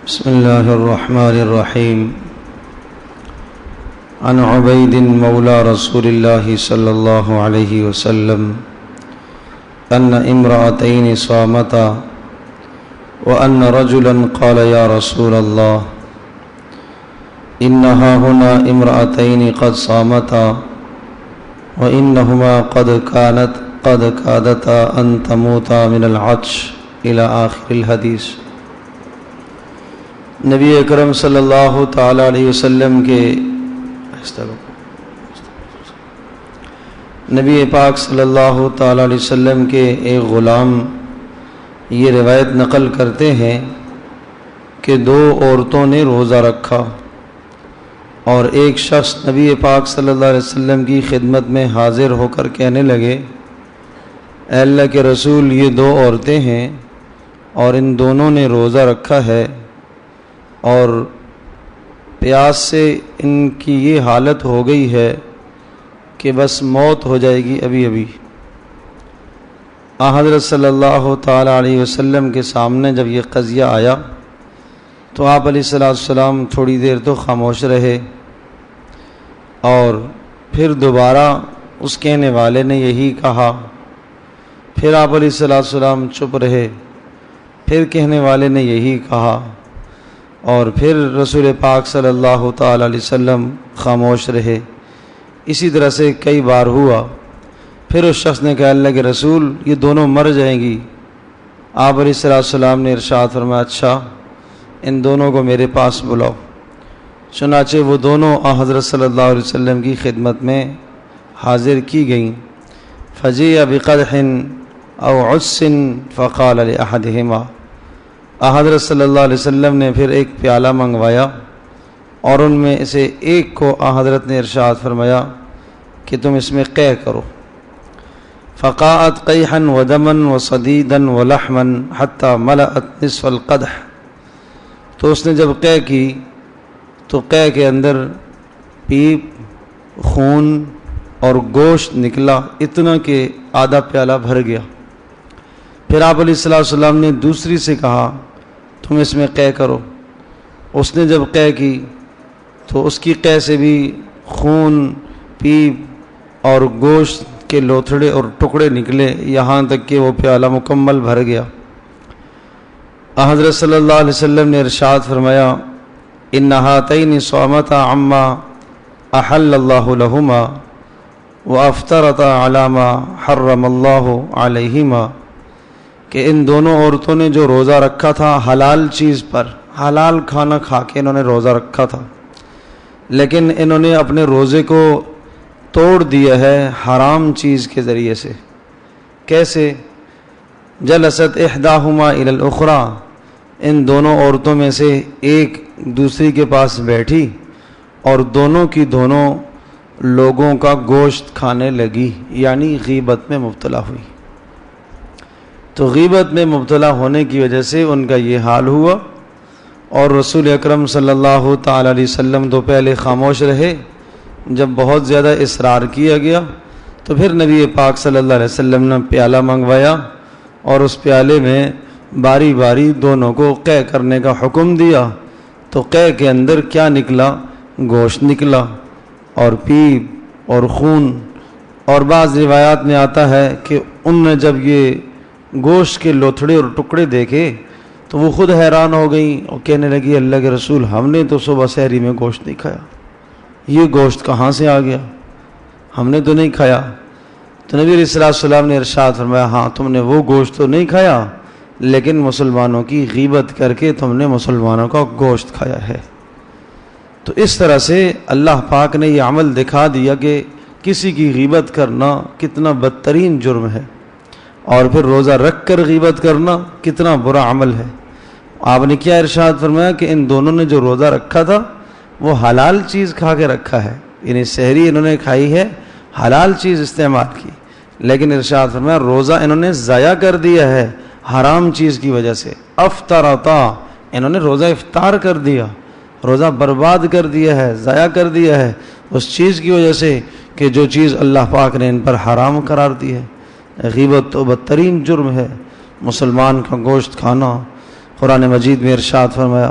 بسم الله الرحمن الرحيم. عن عبيد مولى رسول الله صلى الله عليه وسلم أن امرأتين صامتا وأن رجلا قال يا رسول الله إنها هنا امرأتين قد صامتا وإنهما قد كادتا أن تموتا من العطش إلى آخر الحدیث. نبی اکرم صلی اللہ تعالی علیہ وسلم کے نبی پاک صلی اللہ تعالی علیہ وسلم کے ایک غلام یہ روایت نقل کرتے ہیں کہ دو عورتوں نے روزہ رکھا اور ایک شخص نبی پاک صلی اللہ علیہ وسلم کی خدمت میں حاضر ہو کر کہنے لگے اے اللہ کے رسول، یہ دو عورتیں ہیں اور ان دونوں نے روزہ رکھا ہے اور پیاس سے ان کی یہ حالت ہو گئی ہے کہ بس موت ہو جائے گی ابھی ابھی. حضرت صلی اللہ تعالی علیہ وسلم کے سامنے جب یہ قضیہ آیا تو آپ علیہ السلام تھوڑی دیر تو خاموش رہے اور پھر دوبارہ اس کہنے والے نے یہی کہا. پھر آپ علیہ السلام چپ رہے، پھر کہنے والے نے یہی کہا اور پھر رسول پاک صلی اللہ تعالی علیہ وسلم خاموش رہے. اسی طرح سے کئی بار ہوا. پھر اس شخص نے کہا اللہ کے رسول، یہ دونوں مر جائیں گی. آپ علیہ السلام نے ارشاد فرمایا اچھا ان دونوں کو میرے پاس بلاؤ. چنانچہ وہ دونوں حضرت صلی اللہ علیہ وسلم کی خدمت میں حاضر کی گئیں. فجیء بقدح او عدس فقال لأحدہما، حضرت صلی اللہ علیہ وسلم نے پھر ایک پیالہ منگوایا اور ان میں سے ایک کو حضرت نے ارشاد فرمایا کہ تم اس میں قے کرو. فقاءت قیحا ودما وصدیدا ولحما حتی ملأت نصف القدح. تو اس نے جب قے کی تو قے کے اندر پیپ، خون اور گوشت نکلا اتنا کہ آدھا پیالہ بھر گیا. پھر آپ علیہ السلام نے دوسری سے کہا تم اس میں قے کرو. اس نے جب قے کی تو اس کی قے سے بھی خون، پیپ اور گوشت کے لوتھڑے اور ٹکڑے نکلے یہاں تک کہ وہ پیالہ مکمل بھر گیا. حضرت صلی اللہ علیہ وسلم نے ارشاد فرمایا ان ہاتین صامتا عما احل اللہ لہما وافطرتا علی ما حرم اللہ علیہما، کہ ان دونوں عورتوں نے جو روزہ رکھا تھا حلال چیز پر، حلال کھانا کھا کے انہوں نے روزہ رکھا تھا، لیکن انہوں نے اپنے روزے کو توڑ دیا ہے حرام چیز کے ذریعے سے. کیسے؟ جلست احداہما الی الاخری، ان دونوں عورتوں میں سے ایک دوسری کے پاس بیٹھی اور دونوں کی دونوں لوگوں کا گوشت کھانے لگی، یعنی غیبت میں مبتلا ہوئی. تو غیبت میں مبتلا ہونے کی وجہ سے ان کا یہ حال ہوا اور رسول اکرم صلی اللہ تعالی علیہ وسلم تو پہلے خاموش رہے. جب بہت زیادہ اصرار کیا گیا تو پھر نبی پاک صلی اللہ علیہ وسلم نے پیالہ منگوایا اور اس پیالے میں باری باری دونوں کو قے کرنے کا حکم دیا. تو قے کے اندر کیا نکلا؟ گوشت نکلا اور پیپ اور خون. اور بعض روایات میں آتا ہے کہ ان نے جب یہ گوشت کے لوتھڑے اور ٹکڑے دیکھے تو وہ خود حیران ہو گئیں اور کہنے لگی اللہ کے رسول، ہم نے تو صبح سحری میں گوشت نہیں کھایا، یہ گوشت کہاں سے آ گیا؟ ہم نے تو نہیں کھایا. تو نبی علیہ السلام نے ارشاد فرمایا ہاں تم نے وہ گوشت تو نہیں کھایا، لیکن مسلمانوں کی غیبت کر کے تم نے مسلمانوں کا گوشت کھایا ہے. تو اس طرح سے اللہ پاک نے یہ عمل دکھا دیا کہ کسی کی غیبت کرنا کتنا بدترین جرم ہے اور پھر روزہ رکھ کر غیبت کرنا کتنا برا عمل ہے. آپ نے کیا ارشاد فرمایا کہ ان دونوں نے جو روزہ رکھا تھا وہ حلال چیز کھا کے رکھا ہے، یعنی سحری انہوں نے کھائی ہے، حلال چیز استعمال کی، لیکن ارشاد فرمایا روزہ انہوں نے ضائع کر دیا ہے حرام چیز کی وجہ سے. افطرتا، انہوں نے روزہ افطار کر دیا، روزہ برباد کر دیا ہے، ضائع کر دیا ہے اس چیز کی وجہ سے کہ جو چیز اللہ پاک نے ان پر حرام قرار دی ہے. غیبت تو بدترین جرم ہے، مسلمان کا گوشت کھانا. قرآن مجید میں ارشاد فرمایا